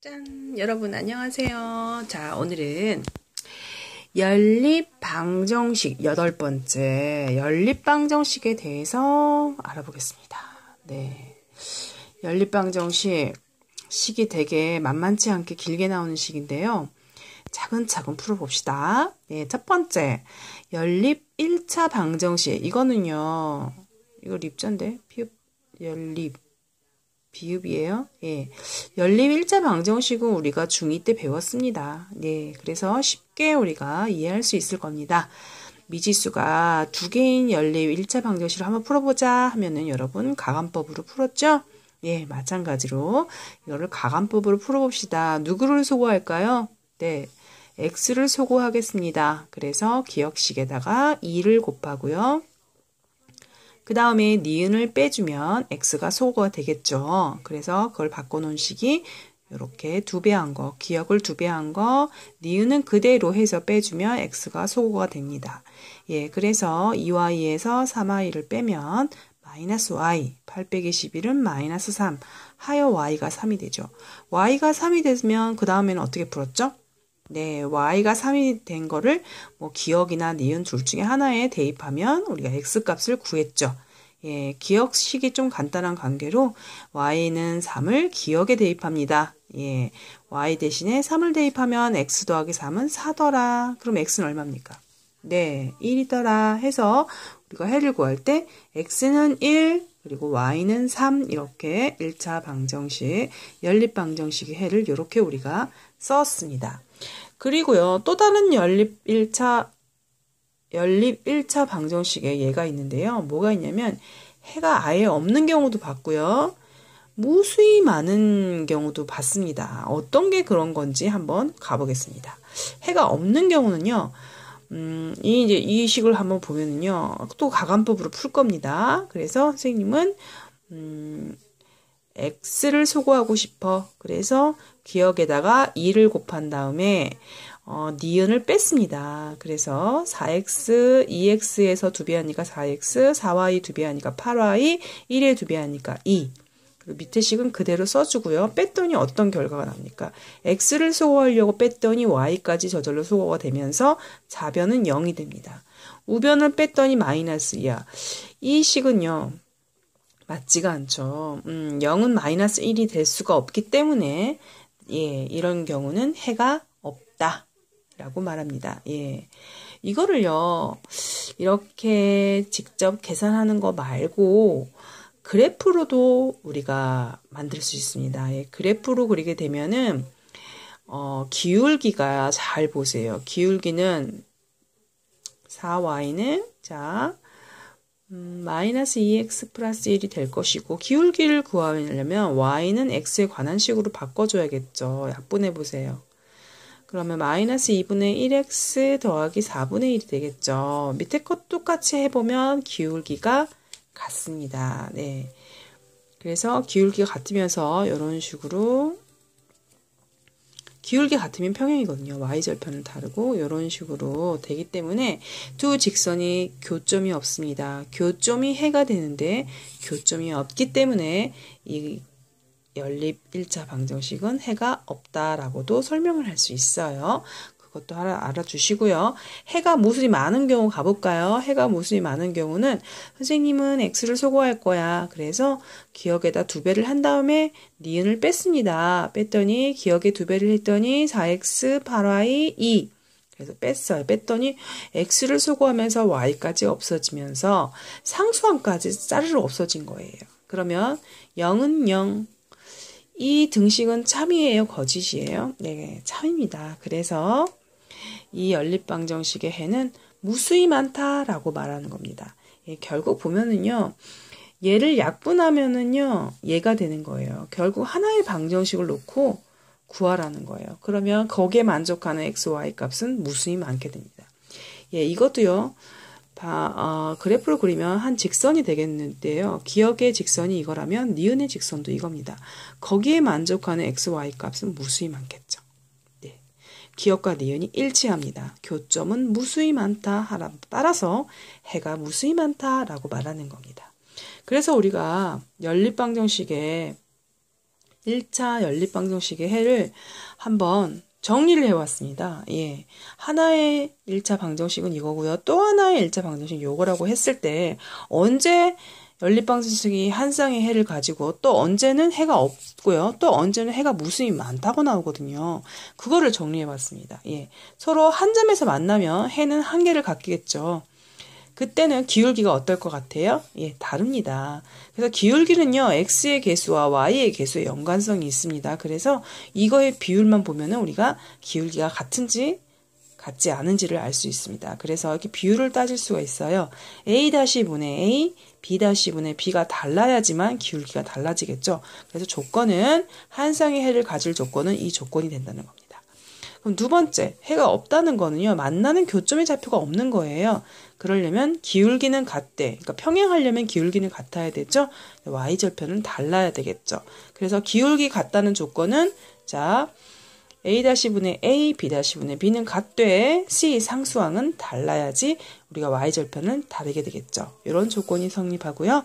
짠! 여러분 안녕하세요. 자, 오늘은 연립방정식 8번째 연립방정식에 대해서 알아보겠습니다. 네. 연립방정식 식이 되게 만만치 않게 길게 나오는 식인데요. 차근차근 풀어봅시다. 네, 첫 번째 연립 1차 방정식. 이거는요. 이거 립자인데 피읍 연립 비읍이에요. 예. 연립 1차 방정식은 우리가 중2 때 배웠습니다. 네. 그래서 쉽게 우리가 이해할 수 있을 겁니다. 미지수가 두 개인 연립 1차 방정식을 한번 풀어보자 하면은 여러분 가감법으로 풀었죠? 예, 마찬가지로 이거를 가감법으로 풀어봅시다. 누구를 소거할까요? 네. x를 소거하겠습니다. 그래서 기억식에다가 2를 곱하고요. 그 다음에 니은을 빼주면 x가 소거가 되겠죠. 그래서 그걸 바꿔놓은 식이 이렇게 2배한 거, 기억을 2배한 거, 니은은 그대로 해서 빼주면 x가 소거가 됩니다. 예, 그래서 2y에서 3y를 빼면 마이너스 y, 8 빼기 11은 마이너스 3, 하여 y가 3이 되죠. y가 3이 되면 그 다음에는 어떻게 풀었죠? 네, y가 3이 된 거를 뭐 기억이나 니은 둘 중에 하나에 대입하면 우리가 x값을 구했죠. 예, 기억식이 좀 간단한 관계로 y는 3을 기억에 대입합니다. 예, y 대신에 3을 대입하면 x 더하기 3은 4더라. 그럼 x는 얼마입니까? 네, 1이더라 해서 우리가 해를 구할 때 x는 1, 그리고 y는 3 이렇게 1차 방정식, 연립 방정식의 해를 이렇게 우리가 썼습니다. 그리고요, 또 다른 연립 1차 방정식의 예가 있는데요. 뭐가 있냐면 해가 아예 없는 경우도 봤고요. 무수히 많은 경우도 봤습니다. 어떤 게 그런 건지 한번 가보겠습니다. 해가 없는 경우는요. 이 식을 한번 보면은요. 또 가감법으로 풀 겁니다. 그래서 선생님은 x를 소거하고 싶어. 그래서 기억에다가 2를 곱한 다음에 니은을 뺐습니다. 그래서 4x, 2x에서 2배하니까 4x, 4y 2배하니까 8y, 1에 2배하니까 2. 그리고 밑에 식은 그대로 써주고요. 뺐더니 어떤 결과가 납니까? x를 소거하려고 뺐더니 y까지 저절로 소거가 되면서 좌변은 0이 됩니다. 우변을 뺐더니 마이너스 2야. 이 식은요. 맞지가 않죠. 0은 마이너스 1이 될 수가 없기 때문에 예, 이런 경우는 해가 없다 라고 말합니다. 예, 이거를요 이렇게 직접 계산하는 거 말고 그래프로도 우리가 만들 수 있습니다. 예, 그래프로 그리게 되면은 기울기가 잘 보세요. 기울기는 4y는 자 마이너스 2x 플러스 1이 될 것이고 기울기를 구하려면 y는 x에 관한 식으로 바꿔줘야겠죠. 약분해 보세요. 그러면 마이너스 2분의 1x 더하기 4분의 1이 되겠죠. 밑에 것 똑같이 해보면 기울기가 같습니다. 네. 그래서 기울기가 같으면서 이런 식으로 기울기 같으면 평행이거든요. y절편은 다르고 이런 식으로 되기 때문에 두 직선이 교점이 없습니다. 교점이 해가 되는데 교점이 없기 때문에 이 연립 1차 방정식은 해가 없다라고도 설명을 할 수 있어요. 그것도 알아주시고요. 해가 무수히 많은 경우 가볼까요? 해가 무수히 많은 경우는 선생님은 x를 소거할 거야. 그래서 기억에다 2배를 한 다음에 니은을 뺐습니다. 뺐더니 기억에 2배를 했더니 4x, 8y, 2. 그래서 뺐어요. 뺐더니 x를 소거하면서 y까지 없어지면서 상수함까지 짜르르 없어진 거예요. 그러면 0은 0. 이 등식은 참이에요? 거짓이에요? 네, 참입니다. 그래서 이 연립방정식의 해는 무수히 많다라고 말하는 겁니다. 예, 결국 보면은요, 얘를 약분하면은요, 얘가 되는 거예요. 결국 하나의 방정식을 놓고 구하라는 거예요. 그러면 거기에 만족하는 x, y 값은 무수히 많게 됩니다. 예, 이것도요, 그래프를 그리면 한 직선이 되겠는데요. 기억의 직선이 이거라면 니은의 직선도 이겁니다. 거기에 만족하는 x, y 값은 무수히 많겠죠. 네. 기억과 니은이 일치합니다. 교점은 무수히 많다. 따라서 해가 무수히 많다라고 말하는 겁니다. 그래서 우리가 연립방정식에 1차 연립방정식의 해를 한번 정리를 해왔습니다. 예. 하나의 1차 방정식은 이거고요. 또 하나의 1차 방정식은 요거라고 했을 때 언제 연립방정식이 한 쌍의 해를 가지고 또 언제는 해가 없고요. 또 언제는 해가 무수히 많다고 나오거든요. 그거를 정리해봤습니다. 예. 서로 한 점에서 만나면 해는 한 개를 갖겠죠. 그때는 기울기가 어떨 것 같아요? 예, 다릅니다. 그래서 기울기는요, x의 개수와 y의 개수의 연관성이 있습니다. 그래서 이거의 비율만 보면은 우리가 기울기가 같은지 같지 않은지를 알 수 있습니다. 그래서 이렇게 비율을 따질 수가 있어요. a-분의 a, b-분의 b가 달라야지만 기울기가 달라지겠죠. 그래서 조건은 한 쌍의 해를 가질 조건은 이 조건이 된다는 겁니다. 그럼 두 번째, 해가 없다는 거는요, 만나는 교점의 좌표가 없는 거예요. 그러려면 기울기는 같대. 그러니까 평행하려면 기울기는 같아야 되죠. y절편은 달라야 되겠죠. 그래서 기울기 같다는 조건은 자 a-분의 a, b-분의 b는 같되 c 상수항은 달라야지 우리가 y절편은 다르게 되겠죠. 이런 조건이 성립하고요.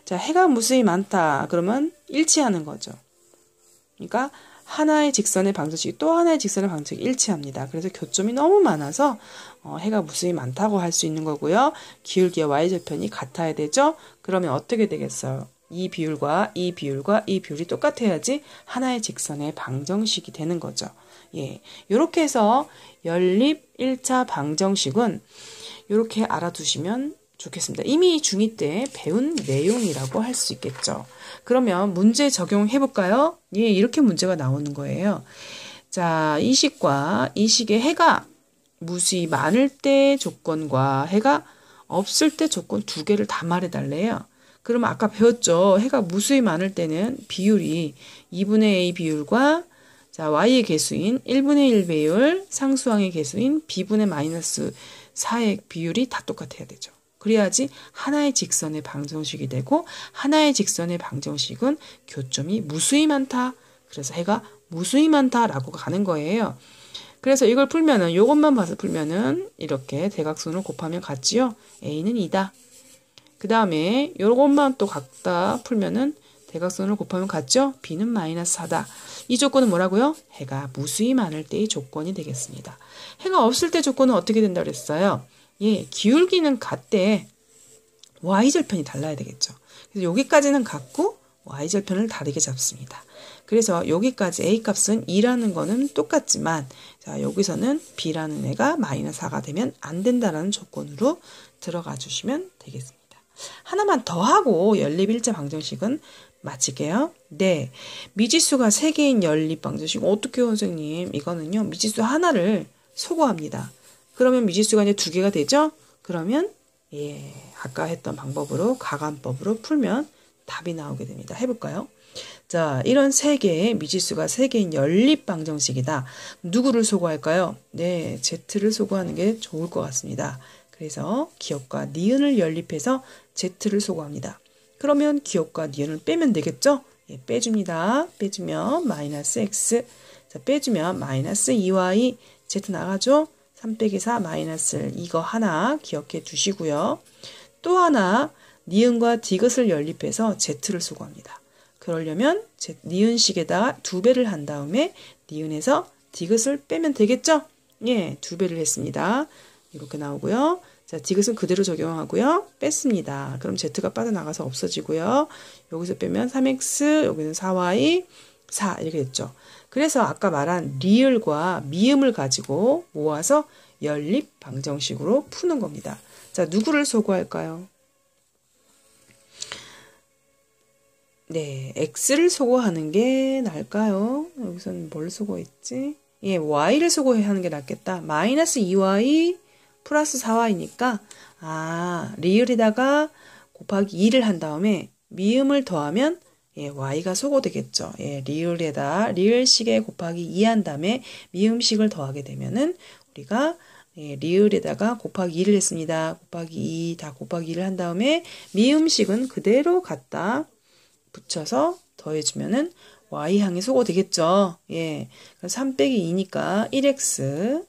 자, 해가 무수히 많다. 그러면 일치하는 거죠. 그러니까 하나의 직선의 방정식이 또 하나의 직선의 방정식이 일치합니다. 그래서 교점이 너무 많아서 해가 무수히 많다고 할 수 있는 거고요. 기울기와 y절편이 같아야 되죠. 그러면 어떻게 되겠어요? 이 비율과 이 비율과 이 비율이 똑같아야지 하나의 직선의 방정식이 되는 거죠. 예, 이렇게 해서 연립 1차 방정식은 이렇게 알아두시면 좋겠습니다. 이미 중2 때 배운 내용이라고 할 수 있겠죠. 그러면 문제 적용해 볼까요? 예, 이렇게 문제가 나오는 거예요. 자, 이 식과 이 식의 해가 무수히 많을 때 조건과 해가 없을 때 조건 두 개를 다 말해 달래요. 그러면 아까 배웠죠. 해가 무수히 많을 때는 비율이 2분의 a 비율과 자, y의 개수인 1분의 1 비율, 상수항의 개수인 b분의 마이너스 4의 비율이 다 똑같아야 되죠. 그래야지 하나의 직선의 방정식이 되고 하나의 직선의 방정식은 교점이 무수히 많다. 그래서 해가 무수히 많다라고 가는 거예요. 그래서 이걸 풀면은 이것만 봐서 풀면은 이렇게 대각선을 곱하면 같지요. a는 2다. 그 다음에 이것만 또 갖다 풀면은 대각선을 곱하면 같죠? b는 마이너스 4다. 이 조건은 뭐라고요? 해가 무수히 많을 때의 조건이 되겠습니다. 해가 없을 때 조건은 어떻게 된다고 그랬어요? 예, 기울기는 같대. y절편이 달라야 되겠죠. 그래서 여기까지는 같고 y절편을 다르게 잡습니다. 그래서 여기까지 a 값은 2라는 거는 똑같지만 자, 여기서는 b라는 애가 마이너스 4가 되면 안 된다라는 조건으로 들어가 주시면 되겠습니다. 하나만 더 하고 연립 1차 방정식은 마칠게요. 네, 미지수가 3개인 연립 방정식 어떻게 해요, 선생님? 이거는요, 미지수 하나를 소거합니다. 그러면 미지수가 이제 2개가 되죠? 그러면 예, 아까 했던 방법으로 가감법으로 풀면 답이 나오게 됩니다. 해볼까요? 자, 이런 3개의 미지수가 3개인 연립 방정식이다. 누구를 소거할까요? 네, Z를 소거하는 게 좋을 것 같습니다. 그래서 기억과 니은을 연립해서 Z를 소거합니다. 그러면 기억과 니은을 빼면 되겠죠? 예, 빼줍니다. 빼주면 마이너스 X. 자, 빼주면 마이너스 2Y. Z 나가죠? 3 빼기 4 마이너스 1. 이거 하나 기억해 주시고요. 또 하나 니은과 디귿을 연립해서 Z를 소거합니다. 그러려면 니은식에다가 2배를 한 다음에 니은에서 디귿을 빼면 되겠죠? 예, 2배를 했습니다. 이렇게 나오고요. 자, 디귿은 그대로 적용하고요. 뺐습니다. 그럼 Z가 빠져나가서 없어지고요. 여기서 빼면 3X, 여기는 4Y, 4 이렇게 됐죠. 그래서 아까 말한 리을과 미음을 가지고 모아서 연립 방정식으로 푸는 겁니다. 자, 누구를 소거할까요? 네, X를 소거하는 게 나을까요? 여기서는 뭘 소거했지? 예, Y를 소거하는 게 낫겠다. 마이너스 2Y 플러스 4Y니까 리을에다가 곱하기 2를 한 다음에 미음을 더하면 예, Y가 소거되겠죠. 예, 리을식에 곱하기 2 한 다음에 미음식을 더하게 되면은 우리가 예, 리을에다가 곱하기 2를 했습니다. 곱하기 2, 다 곱하기 2를 한 다음에 미음식은 그대로 갖다 붙여서 더해주면은 Y항이 소거되겠죠. 예, 3 빼기 2니까 1X,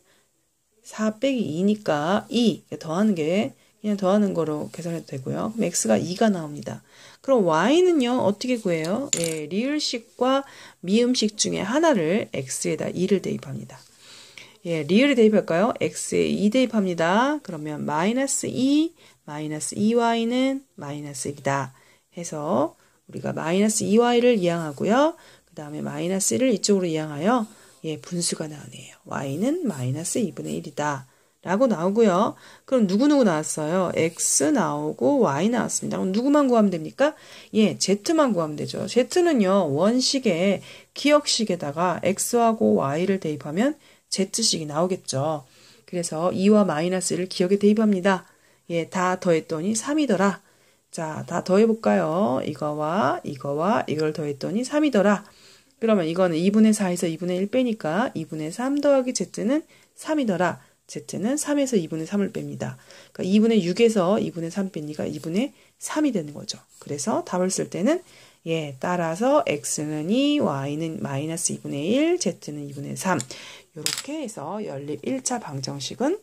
4 빼기 2니까 2 더하는 게 그냥 더하는 거로 계산해도 되고요. 그럼 x가 2가 나옵니다. 그럼 y는요, 어떻게 구해요? 예, 리을식과 미음식 중에 하나를 x에다 2를 대입합니다. 예, 리을에 대입할까요? x에 2 대입합니다. 그러면 마이너스 2, 마이너스 2y는 마이너스 1이다. 해서 우리가 마이너스 2y를 이항하고요. 그 다음에 마이너스 1을 이쪽으로 이항하여 예, 분수가 나오네요. y는 마이너스 2분의 1이다. 라고 나오고요. 그럼 누구누구 나왔어요? x 나오고 y 나왔습니다. 그럼 누구만 구하면 됩니까? 예, z만 구하면 되죠. z는요, 원식의 기억식에다가 x하고 y를 대입하면 z식이 나오겠죠. 그래서 2와 마이너스 1을 기억에 대입합니다. 예, 다 더했더니 3이더라. 자, 다 더해볼까요? 이거와 이걸 더했더니 3이더라. 그러면 이거는 2분의 4에서 2분의 1 빼니까 2분의 3 더하기 z는 3이더라. z는 3에서 2분의 3을 뺍니다. 그러니까 2분의 6에서 2분의 3 빼니까 2분의 3이 되는 거죠. 그래서 답을 쓸 때는 예, 따라서 x는 2, y는 마이너스 2분의 1, z는 2분의 3. 이렇게 해서 연립 1차 방정식은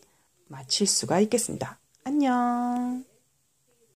마칠 수가 있겠습니다. 안녕.